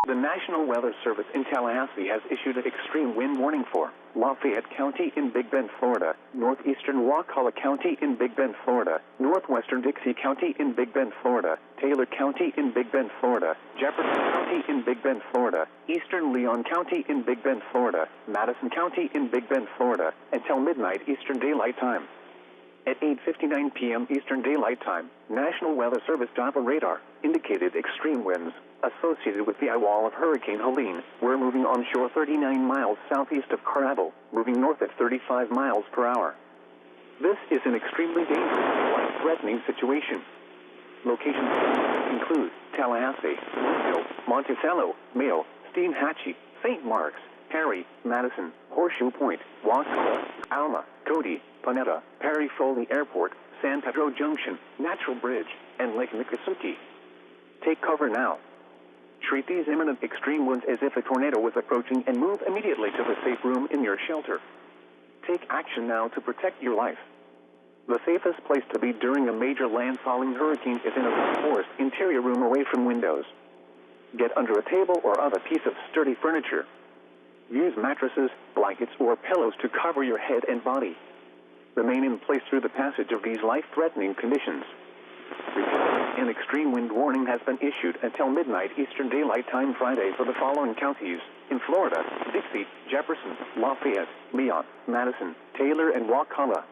The National Weather Service in Tallahassee has issued an extreme wind warning for Lafayette County in Big Bend, Florida, northeastern Wakulla County in Big Bend, Florida, northwestern Dixie County in Big Bend, Florida, Taylor County in Big Bend, Florida, Jefferson County in Big Bend, Florida, eastern Leon County in Big Bend, Florida, Madison County in Big Bend, Florida, until midnight Eastern Daylight Time. At 8:59 p.m. Eastern Daylight Time, National Weather Service Doppler radar indicated extreme winds associated with the eyewall of Hurricane Helene were moving onshore 39 miles southeast of Carrabble, moving north at 35 miles per hour. This is an extremely dangerous, life-threatening situation. Locations include Tallahassee, Woodville, Monticello, Mayo, Steinhatchee, St. Mark's, Perry, Madison, Horseshoe Point, Wakulla, Alma, Cody, Panetta, Perry Foley Airport, San Pedro Junction, Natural Bridge, and Lake Miccosukee. Take cover now. Treat these imminent extreme winds as if a tornado was approaching and move immediately to the safe room in your shelter. Take action now to protect your life. The safest place to be during a major landfalling hurricane is in a forest interior room away from windows. Get under a table or other piece of sturdy furniture. Use mattresses, blankets, or pillows to cover your head and body. Remain in place through the passage of these life-threatening conditions. An extreme wind warning has been issued until midnight Eastern Daylight Time Friday for the following counties in Florida: Dixie, Jefferson, Lafayette, Leon, Madison, Taylor, and Wakulla.